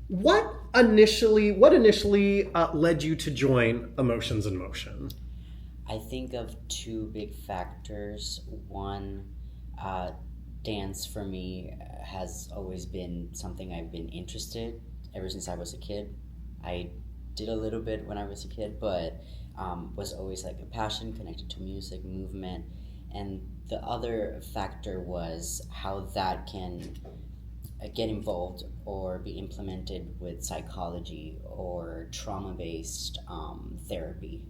What initially led you to join Emotions in Motion? I think of two big factors. One, uh, dance for me has always been something I've been interested ever since I was a kid. I did a little bit when I was a kid, but was always like a passion connected to music, movement. And the other factor was how that can get involved or be implemented with psychology or trauma based therapy.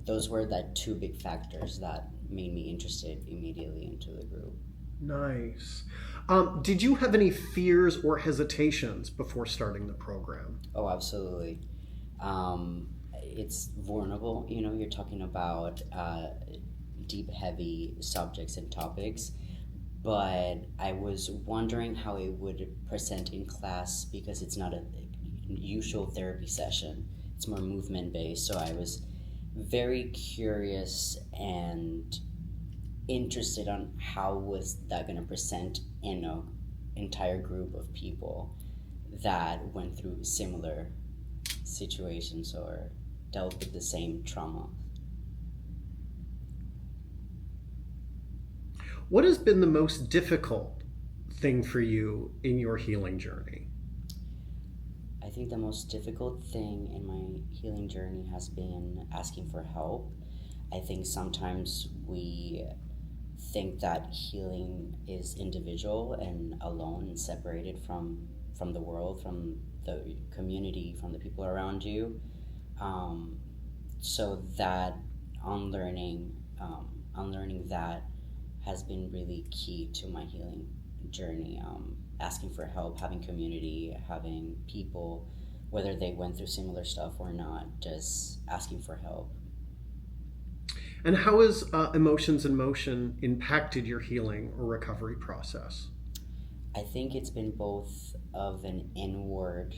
Those were the two big factors that made me interested immediately into the group. Nice. Did you have any fears or hesitations before starting the program? Oh, absolutely. It's vulnerable. You know, you're talking about deep, heavy subjects and topics, but I was wondering how it would present in class because it's not a usual therapy session. It's more movement based. So I was very curious and interested on how was that going to present in a entire group of people that went through similar situations or dealt with the same trauma. What has been the most difficult thing for you in your healing journey? I think the most difficult thing in my healing journey has been asking for help. I think sometimes we think that healing is individual and alone and separated from the world, from the community, from the people around you. Um, so that unlearning, unlearning that has been really key to my healing journey. Asking for help, having community, having people, whether they went through similar stuff or not, just asking for help. And how has Emotions in Motion impacted your healing or recovery process? I think it's been both inward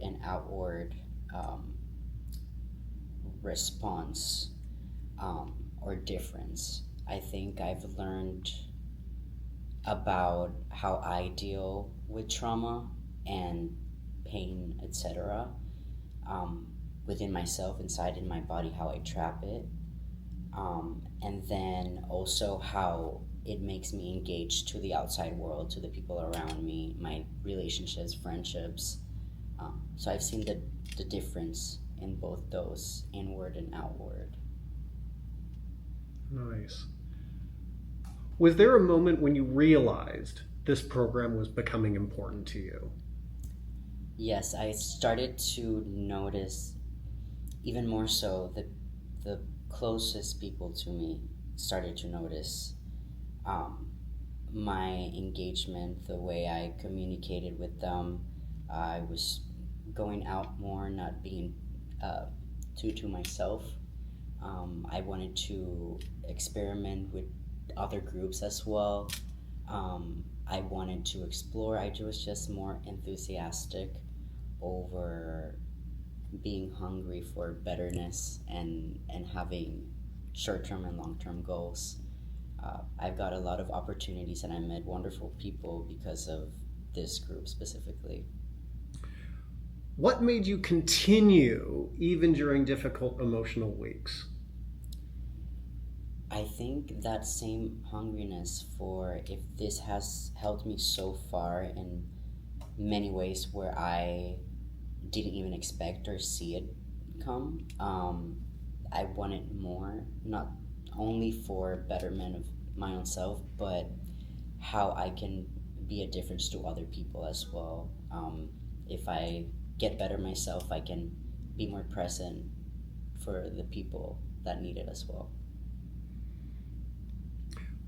and outward um, response or difference. I think I've learned about how I deal with trauma and pain, etc., um, within myself, inside in my body, how I trap it, and then also how it makes me engage to the outside world, to the people around me, my relationships, friendships. So I've seen the difference in both those, inward and outward. Nice. Was there a moment when you realized this program was becoming important to you? Yes, I started to notice even more so that the closest people to me started to notice um, my engagement, the way I communicated with them. I was going out more, not being uh, too to myself. I wanted to experiment with other groups as well. I wanted to explore. I was just more enthusiastic over being hungry for betterness and having short-term and long-term goals. I've got a lot of opportunities and I met wonderful people because of this group specifically. What made you continue even during difficult emotional weeks? I think that same hungriness for if this has helped me so far in many ways where I didn't even expect or see it come. I wanted more, not only for betterment of my own self, but how I can be a difference to other people as well. If I get better myself, I can be more present for the people that need it as well.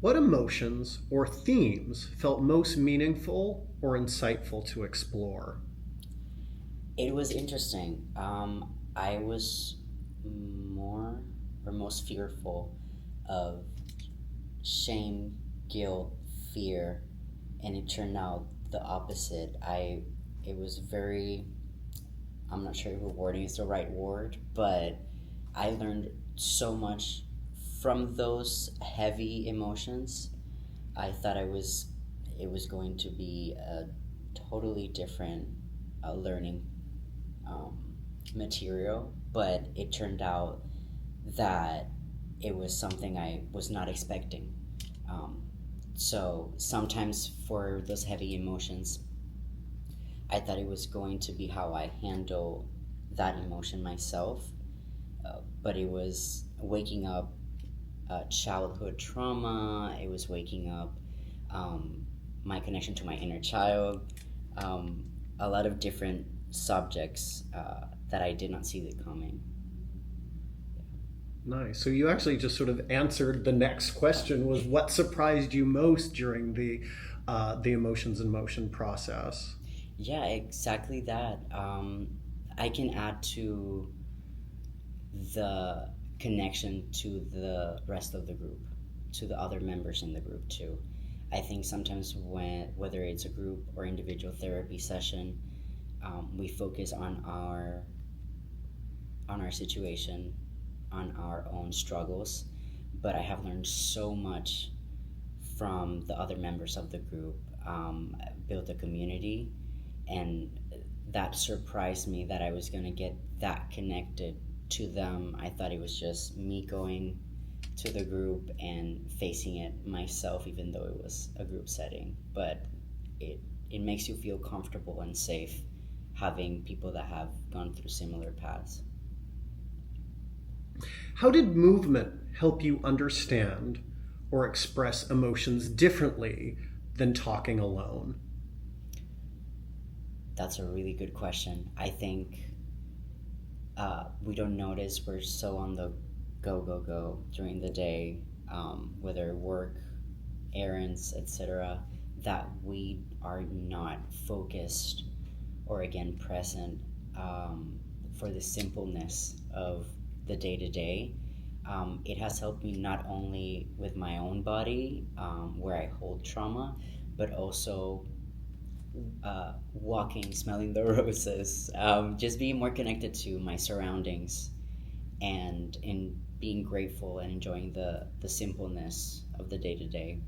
What emotions or themes felt most meaningful or insightful to explore? It was interesting. I was more or most fearful of shame, guilt, fear, and it turned out the opposite. It was very, I'm not sure if rewarding is the right word, but I learned so much from those heavy emotions. I thought it was going to be a totally different learning um, material, but it turned out that it was something I was not expecting. Um, so sometimes for those heavy emotions, I thought it was going to be how I handle that emotion myself, but it was waking up childhood trauma. It was waking up um, my connection to my inner child, a lot of different subjects that I did not see it coming. Nice. So you actually just sort of answered the next question: was what surprised you most during the emotions in motion process? Yeah, exactly that. I can add to the connection to the rest of the group, to the other members in the group too. I think sometimes when whether it's a group or individual therapy session, we focus on our situation, on our own struggles. But I have learned so much from the other members of the group, built a community, and that surprised me that I was going to get that connected to them. I thought it was just me going to the group and facing it myself, even though it was a group setting. But it makes you feel comfortable and safe having people that have gone through similar paths. How did movement help you understand or express emotions differently than talking alone? That's a really good question. I think we don't notice we're so on the go, go, go during the day, whether work, errands, etc., that we are not focused or again present for the simpleness of the day to day. It has helped me not only with my own body, where I hold trauma, but also walking, smelling the roses, just being more connected to my surroundings, and in being grateful and enjoying the simpleness of the day to day.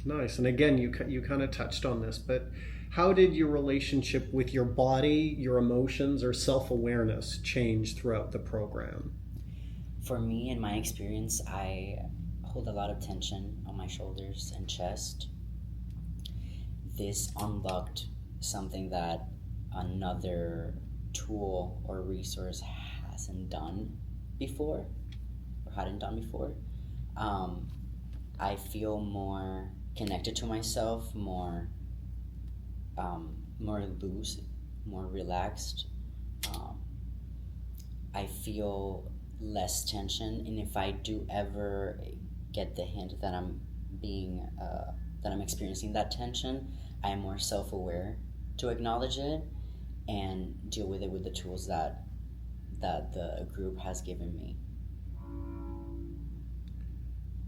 Nice. And again, you kind of touched on this, but how did your relationship with your body, your emotions, or self awareness change throughout the program? For me, in my experience, I hold a lot of tension on my shoulders and chest. This unlocked something that another tool or resource hasn't done before or hadn't done before. Um, I feel more connected to myself, more loose, more relaxed. Um, I feel less tension, and if I do ever get the hint that being that I'm experiencing that tension, I am more self-aware to acknowledge it and deal with it with the tools that the group has given me.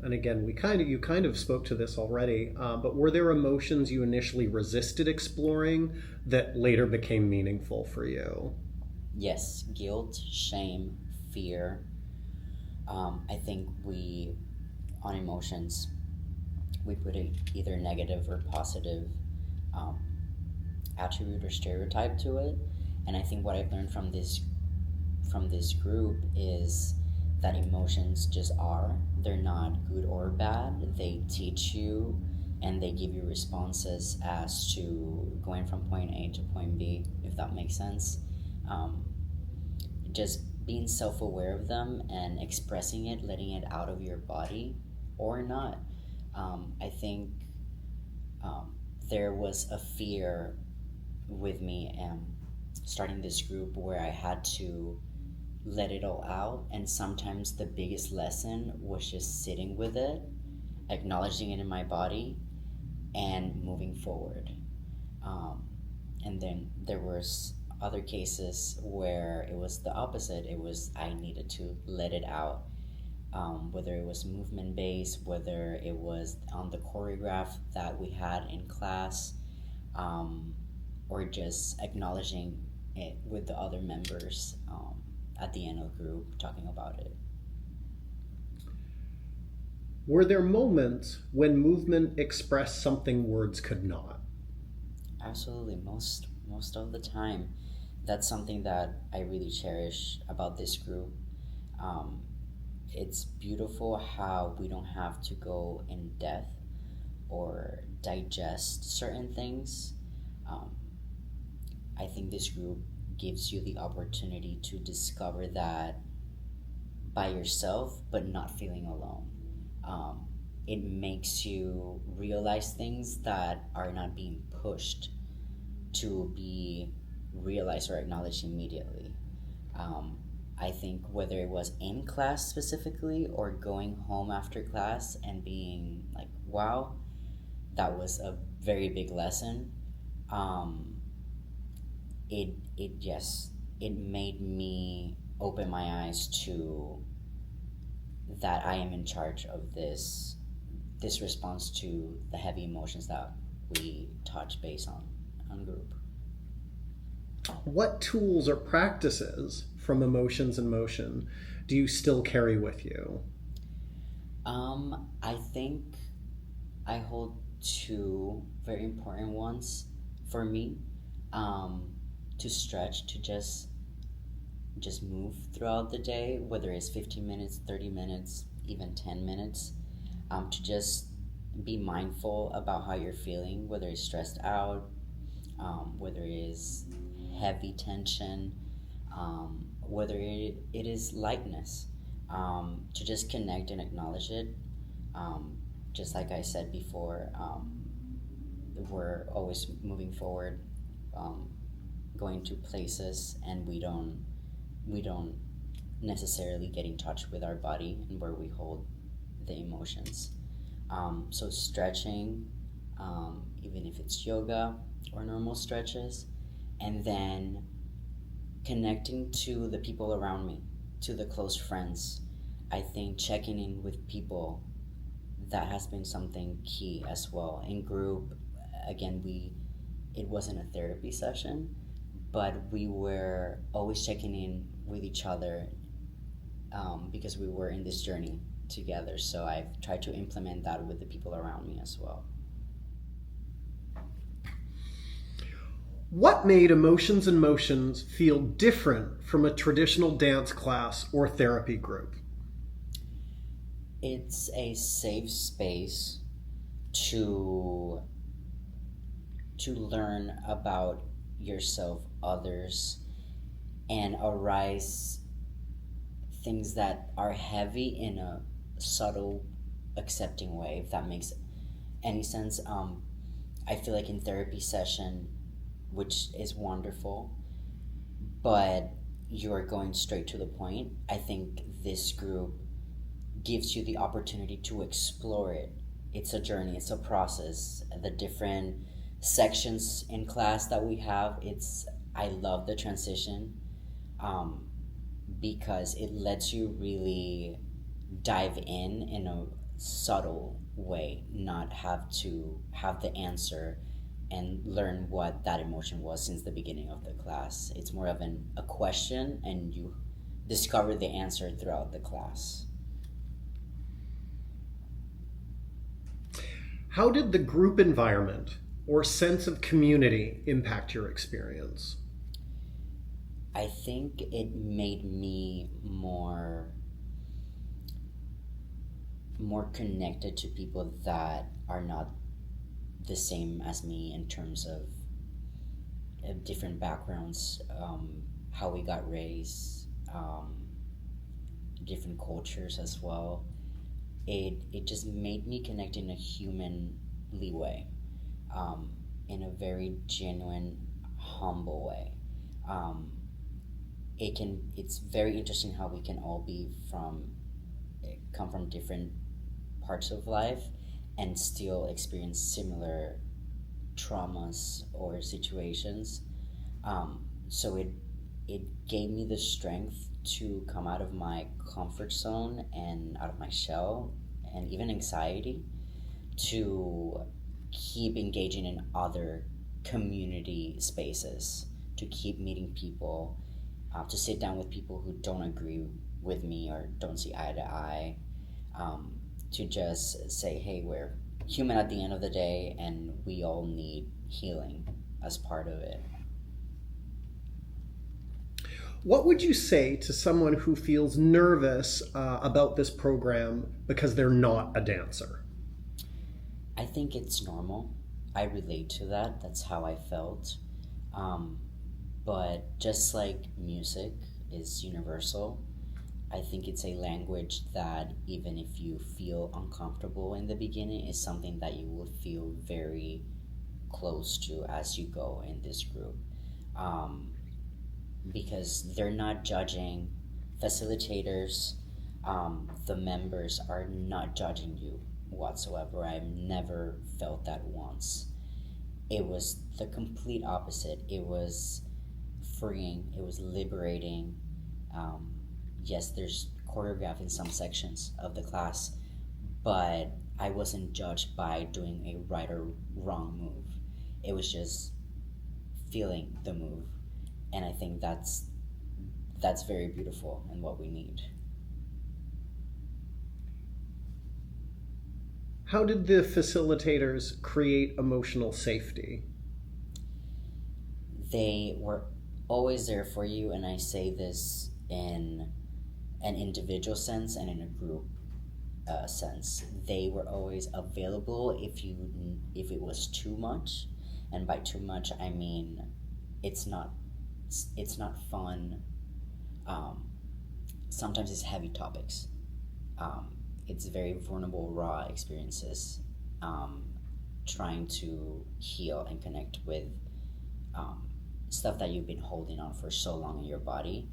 And again, you kind of spoke to this already, but were there emotions you initially resisted exploring that later became meaningful for you? Yes, guilt, shame, fear. I think we on emotions we put either negative or positive um, attribute or stereotype to it, and I think what I've learned from this group is that emotions just are. They're not good or bad. They teach you and they give you responses as to going from point A to point B, if that makes sense. Um, just being self aware of them and expressing it, letting it out of your body or not. I think um, there was a fear with me starting this group where I had to let it all out, and sometimes the biggest lesson was just sitting with it, acknowledging it in my body, and moving forward. Um, and then there was other cases where it was the opposite. It was I needed to let it out, whether it was movement based, whether it was on the choreograph that we had in class, um, or just acknowledging it with the other members at the end of the group, talking about it. Were there moments when movement expressed something words could not? Absolutely. Most of the time, that's something that I really cherish about this group. Um, it's beautiful how we don't have to go in depth or digest certain things. Um, I think this group gives you the opportunity to discover that by yourself, but not feeling alone. Um, it makes you realize things that are not being pushed to be realized or acknowledged immediately. Um, I think whether it was in class specifically or going home after class and being like, wow, that was a very big lesson. Um, it yes, it made me open my eyes to that I am in charge of this response to the heavy emotions that we touch base on group. What tools or practices from Emotions in Motion do you still carry with you? I think I hold two very important ones for me. Um, to stretch, to just move throughout the day, whether it's 15 minutes, 30 minutes, even 10 minutes, to just be mindful about how you're feeling, whether it's stressed out, whether it is heavy tension, whether it is lightness, to just connect and acknowledge it. Just like I said before, we're always moving forward, um, going to places, and we don't necessarily get in touch with our body and where we hold the emotions. So stretching, even if it's yoga or normal stretches, and then connecting to the people around me, to the close friends. I think checking in with people, that has been something key as well. In group, again, it wasn't a therapy session, but we were always checking in with each other, because we were in this journey together. So I've tried to implement that with the people around me as well. What made Emotions in Motions feel different from a traditional dance class or therapy group? It's a safe space to learn about yourself, others, and arise things that are heavy in a subtle, accepting way, if that makes any sense. I feel like in therapy session, which is wonderful, but you are going straight to the point. I think this group gives you the opportunity to explore it. It's a journey, it's a process. The different sections in class that we have, I love the transition, um, because it lets you really dive in a subtle way, not have to have the answer and learn what that emotion was since the beginning of the class. It's more of a question, and you discover the answer throughout the class. How did the group environment or sense of community impact your experience? I think it made me more connected to people that are not the same as me in terms of different backgrounds, how we got raised, different cultures as well. It just made me connect in a humanly way, in a very genuine, humble way. Um, it's very interesting how we can all come from different parts of life and still experience similar traumas or situations. So it gave me the strength to come out of my comfort zone and out of my shell, and even anxiety, to keep engaging in other community spaces, to keep meeting people, to sit down with people who don't agree with me or don't see eye to eye, to just say, hey, we're human at the end of the day, and we all need healing. as part of it. What would you say to someone who feels nervous about this program because they're not a dancer? I think it's normal. I relate to that. That's how I felt. But just like music is universal, I think it's a language that even if you feel uncomfortable in the beginning, is something that you will feel very close to as you go in this group. Because they're not judging facilitators, the members are not judging you whatsoever. I've never felt that once. It was the complete opposite. It was freeing, it was liberating. Yes, there's choreograph in some sections of the class, but I wasn't judged by doing a right or wrong move. It was just feeling the move, and I think that's very beautiful and what we need. How did the facilitators create emotional safety? They were always there for you, and I say this in an individual sense and in a group sense. They were always available if it was too much, and by too much I mean it's not fun. Sometimes it's heavy topics. It's very vulnerable, raw experiences. Trying to heal and connect with stuff that you've been holding on for so long in your body,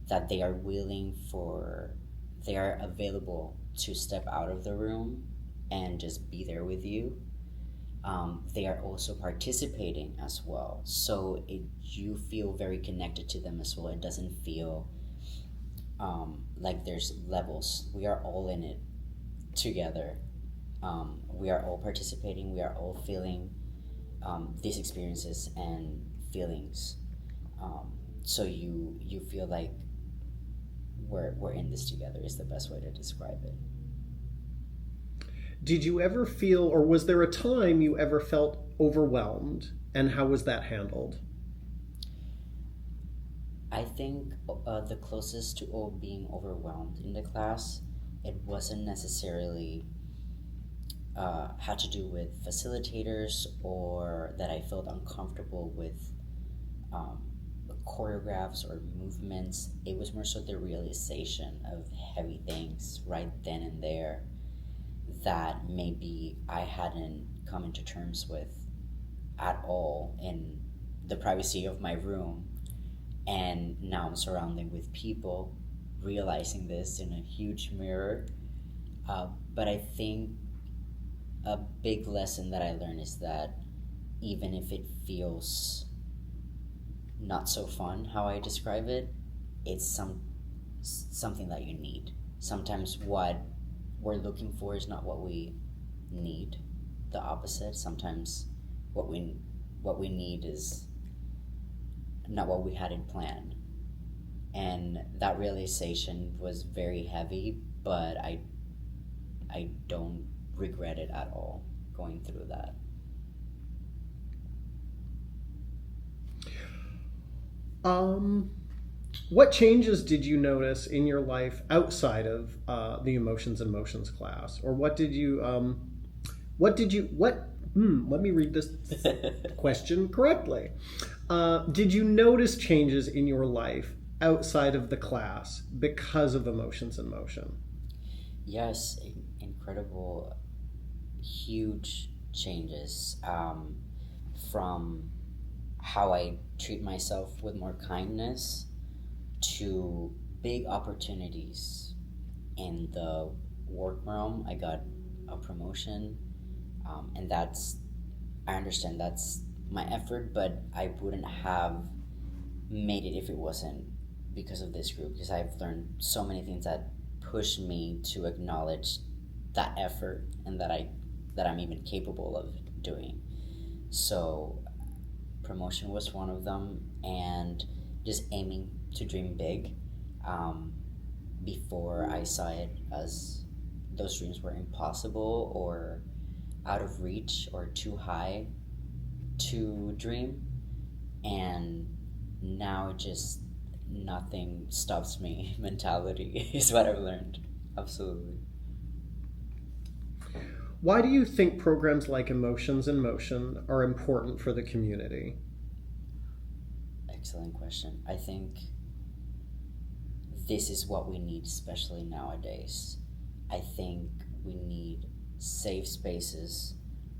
that they are available to step out of the room and just be there with you. They are also participating as well, so you feel very connected to them as well. It doesn't feel like there's levels. We are all in it together. We are all participating. We are all feeling these experiences and feelings. So you feel like we're in this together is the best way to describe it. Did you ever feel, or was there a time you ever felt overwhelmed, and how was that handled? I think the closest to being overwhelmed in the class, it wasn't necessarily had to do with facilitators or that I felt uncomfortable with choreographs or movements. It was more so the realization of heavy things right then and there that maybe I hadn't come into terms with at all in the privacy of my room. And now I'm surrounded with people realizing this in a huge mirror. But I think a big lesson that I learned is that even if it feels not so fun, how I describe it, it's something that you need. Sometimes what we're looking for is not what we need, the opposite. Sometimes what we need is not what we had in plan. And that realization was very heavy, but I don't regret it at all going through that. What changes did you notice in your life outside of the emotions and motions class? Or let me read this question correctly. Did you notice changes in your life outside of the class because of emotions and motion? Yes, incredible, huge changes, from how I treat myself with more kindness to big opportunities in the work realm. I got a promotion, and I understand that's my effort, but I wouldn't have made it if it wasn't because of this group, because I've learned so many things that push me to acknowledge that effort and that I'm even capable of doing. So promotion was one of them, and just aiming to dream big. Before I saw it as those dreams were impossible or out of reach or too high to dream, and now just nothing stops me mentality is what I've learned. Absolutely. Why do you think programs like Emotions in Motion are important for the community? Excellent question. I think this is what we need, especially nowadays. I think we need safe spaces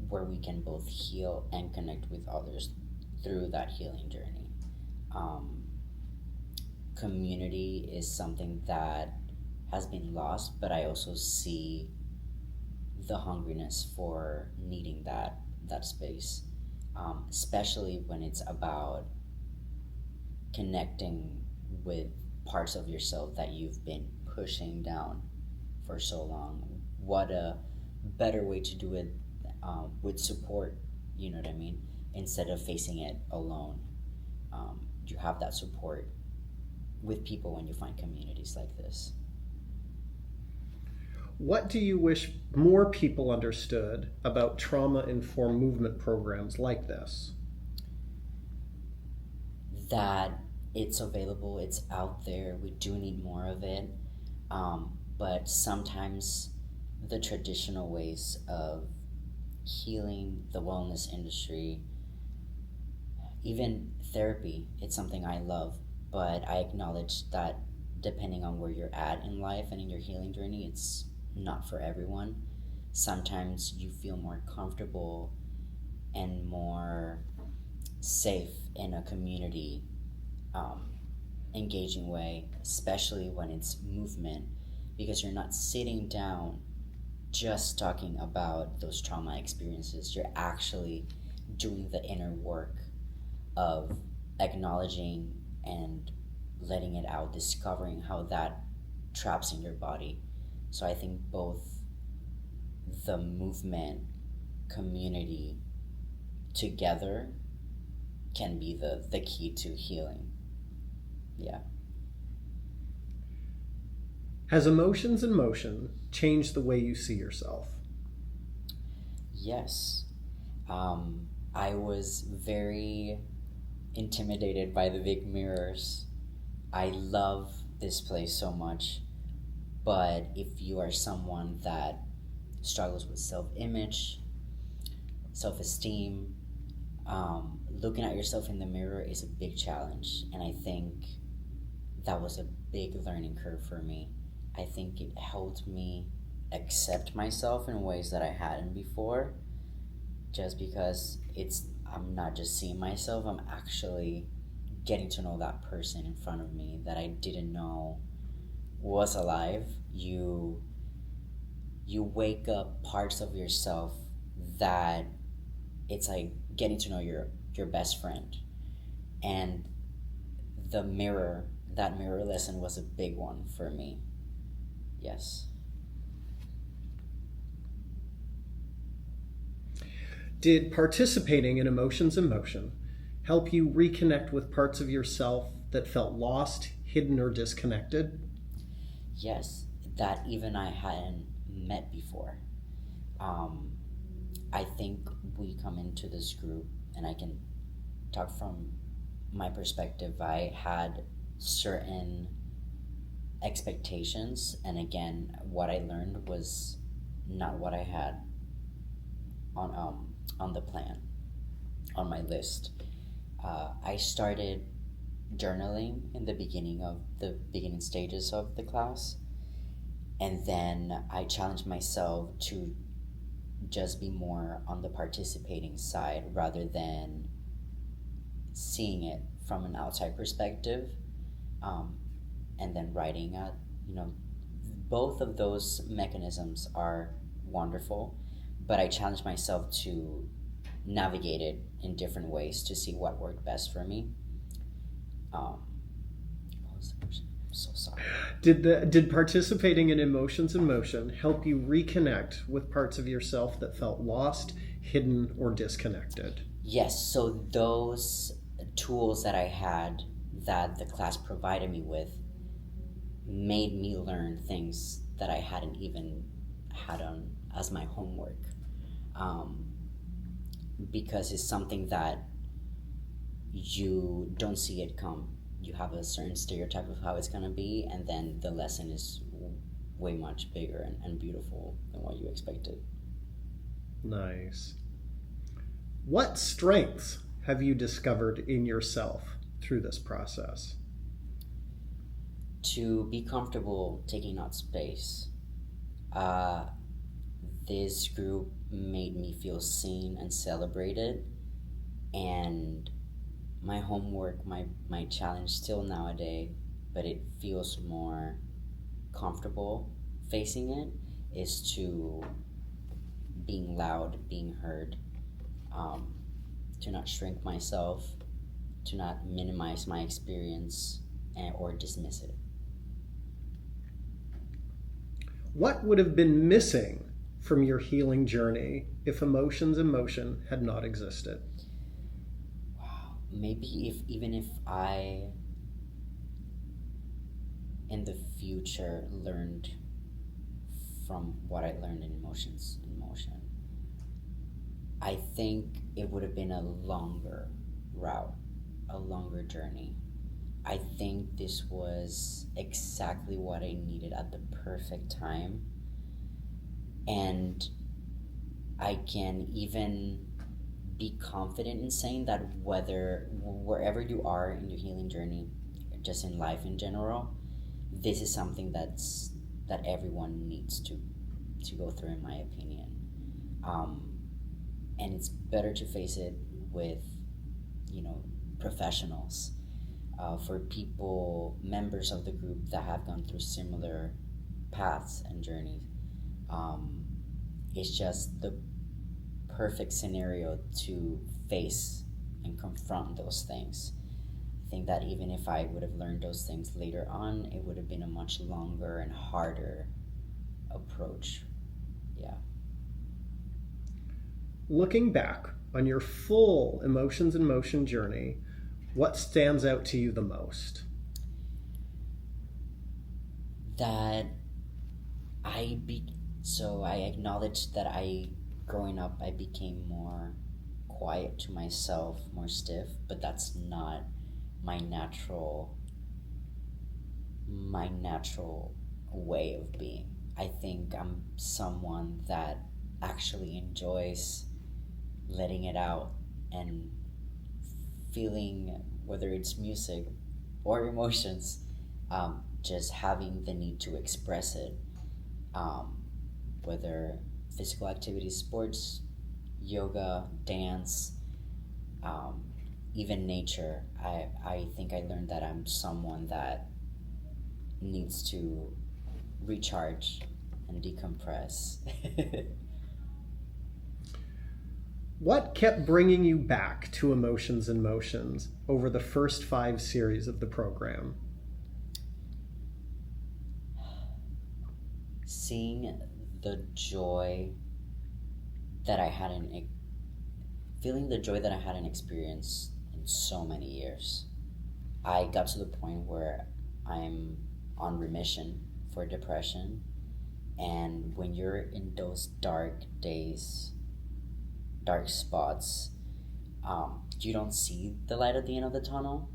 where we can both heal and connect with others through that healing journey. Um, Community is something that has been lost, but I also see the hungriness for needing that space, especially when it's about connecting with parts of yourself that you've been pushing down for so long. What a better way to do it, with support, you know what I mean? Instead of facing it alone. You have that support with people when you find communities like this. What do you wish more people understood about trauma-informed movement programs like this? That it's available, it's out there, we do need more of it. But sometimes the traditional ways of healing, the wellness industry, even therapy, it's something I love, but I acknowledge that depending on where you're at in life and in your healing journey, it's not for everyone. Sometimes you feel more comfortable and more safe in a community, engaging way, especially when it's movement, because you're not sitting down just talking about those trauma experiences. You're actually doing the inner work of acknowledging and letting it out, discovering how that traps in your body. So I think both the movement community together can be the key to healing. Yeah. Has Emotions in Motion changed the way you see yourself? Yes. I was very intimidated by the big mirrors. I love this place so much, but if you are someone that struggles with self-image, self-esteem, looking at yourself in the mirror is a big challenge, and I think that was a big learning curve for me. I think it helped me accept myself in ways that I hadn't before, just because I'm not just seeing myself, I'm actually getting to know that person in front of me that I didn't know was alive. You wake up parts of yourself that it's like getting to know your best friend. And that mirror lesson was a big one for me. Yes. Did participating in Emotions in Motion help you reconnect with parts of yourself that felt lost, hidden, or disconnected? Yes, that even I hadn't met before. I think we come into this group, and I can talk from my perspective. I had certain expectations, and again, what I learned was not what I had on the plan, on my list. I started journaling in the beginning stages of the class, and then I challenged myself to just be more on the participating side rather than seeing it from an outside perspective, and then writing out. Both of those mechanisms are wonderful, but I challenged myself to navigate it in different ways to see what worked best for me. What was the question? I'm so sorry. Did participating in Emotions in Motion help you reconnect with parts of yourself that felt lost, hidden, or disconnected? Yes, so those tools that I had that the class provided me with made me learn things that I hadn't even had on as my homework, because it's something that you don't see it come. You have a certain stereotype of how it's going to be, and then the lesson is way much bigger and beautiful than what you expected. Nice. What strengths have you discovered in yourself through this process? To be comfortable taking out space. This group made me feel seen and celebrated, and my homework, my challenge still nowadays, but it feels more comfortable facing it, is to being loud, being heard, to not shrink myself, to not minimize my experience or dismiss it. What would have been missing from your healing journey if emotions in motion had not existed? Wow. Maybe even if I in the future learned from what I learned in emotions in motion, I think it would have been a longer route, a longer journey. I think this was exactly what I needed at the perfect time. And I can even be confident in saying that wherever you are in your healing journey, just in life in general, this is something that everyone needs to go through, in my opinion. And it's better to face it with, professionals. For people, members of the group that have gone through similar paths and journeys. It's just the perfect scenario to face and confront those things. I think that even if I would have learned those things later on, it would have been a much longer and harder approach. Yeah. Looking back on your full emotions in motion journey, what stands out to you the most? That so I acknowledged that growing up, I became more quiet to myself, more stiff, but that's not my natural way of being. I think I'm someone that actually enjoys letting it out and feeling, whether it's music or emotions, just having the need to express it, whether physical activities, sports, yoga, dance, even nature. I think I learned that I'm someone that needs to recharge and decompress. What kept bringing you back to Emotions and Motions over the first 5 series of the program? Seeing the joy that I hadn't, feeling the joy that I hadn't experienced in so many years. I got to the point where I'm on remission for depression, and when you're in those dark days, dark spots, you don't see the light at the end of the tunnel.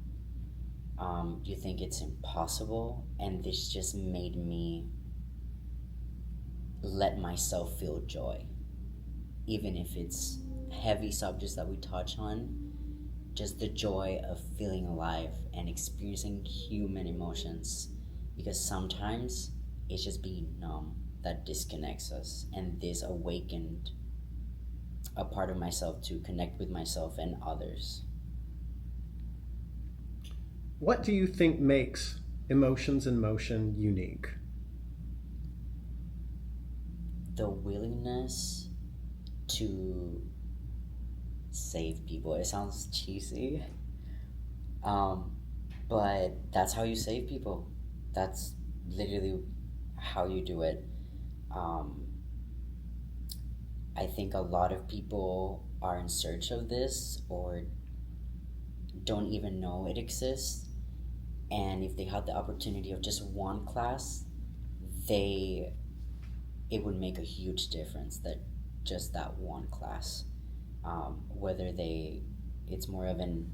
You think it's impossible, and this just made me let myself feel joy, even if it's heavy subjects that we touch on. Just the joy of feeling alive and experiencing human emotions, because sometimes it's just being numb that disconnects us, and this awakened a part of myself to connect with myself and others. What do you think makes Emotions in Motion unique? The willingness to save people. It sounds cheesy, but that's how you save people. That's literally how you do it. I think a lot of people are in search of this or don't even know it exists. And if they had the opportunity of just one class, it would make a huge difference that just that one class. Whether it's more of an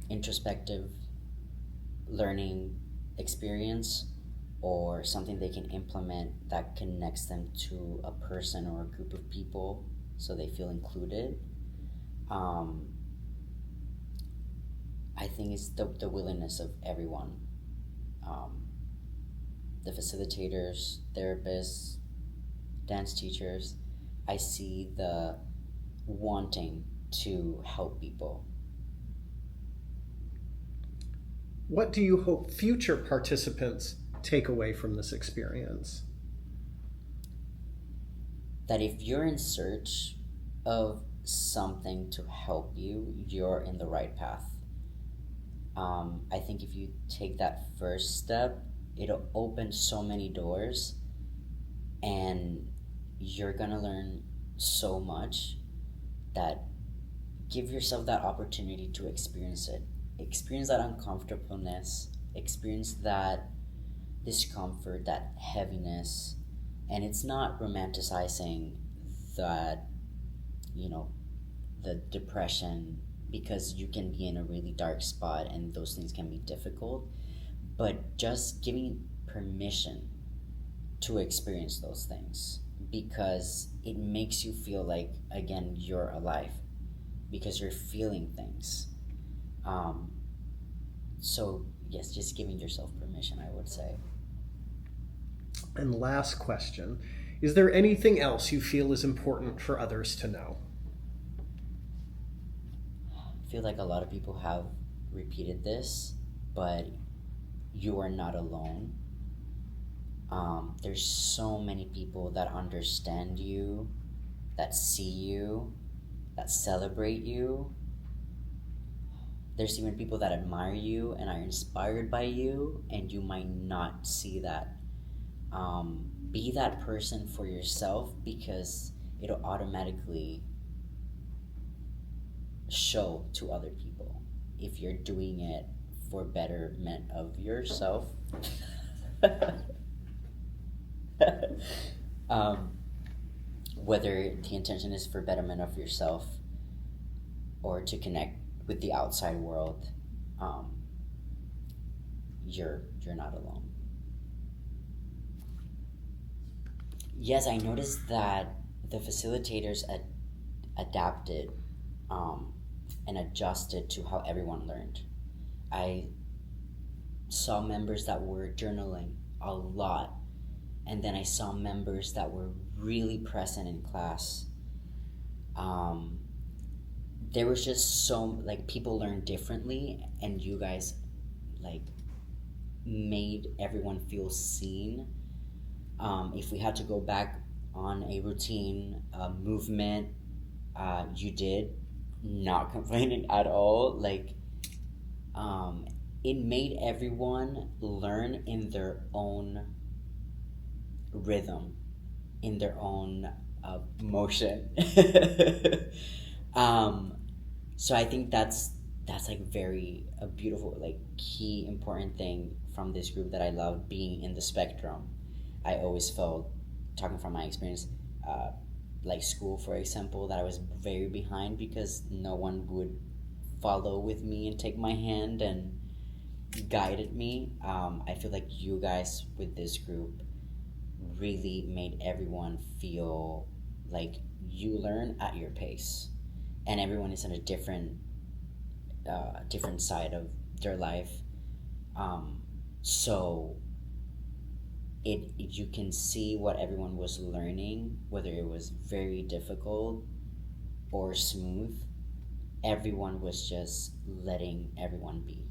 introspective learning experience or something they can implement that connects them to a person or a group of people so they feel included. I think it's the willingness of everyone, the facilitators, therapists, dance teachers. I see the wanting to help people. What do you hope future participants take away from this experience? That if you're in search of something to help you, you're in the right path. I think if you take that first step, it'll open so many doors and you're gonna learn so much that give yourself that opportunity to experience it. Experience that uncomfortableness, experience that discomfort, that heaviness. And it's not romanticizing that, the depression, because you can be in a really dark spot and those things can be difficult, but just giving permission to experience those things, because it makes you feel like, again, you're alive because you're feeling things. So yes, just giving yourself permission, I would say. And last question, is there anything else you feel is important for others to know? I feel like a lot of people have repeated this, but you are not alone. There's so many people that understand you, that see you, that celebrate you. There's even people that admire you and are inspired by you, and you might not see that. Be that person for yourself, because it'll automatically show to other people if you're doing it for betterment of yourself. Whether the intention is for betterment of yourself or to connect with the outside world, you're not alone. Yes, I noticed that the facilitators adapted and adjusted to how everyone learned. I saw members that were journaling a lot, and then I saw members that were really present in class. There was just people learn differently, and you guys made everyone feel seen. If we had to go back on a routine movement, you did, not complaining at all. It made everyone learn in their own rhythm, in their own motion. So I think that's very a beautiful, key important thing from this group that I love, being in the spectrum. I always felt, talking from my experience, school, for example, that I was very behind because no one would follow with me and take my hand and guided me. I feel like you guys with this group really made everyone feel like you learn at your pace, and everyone is in a different side of their life. So you can see what everyone was learning, whether it was very difficult or smooth. Everyone was just letting everyone be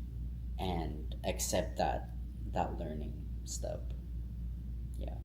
and accept that learning step.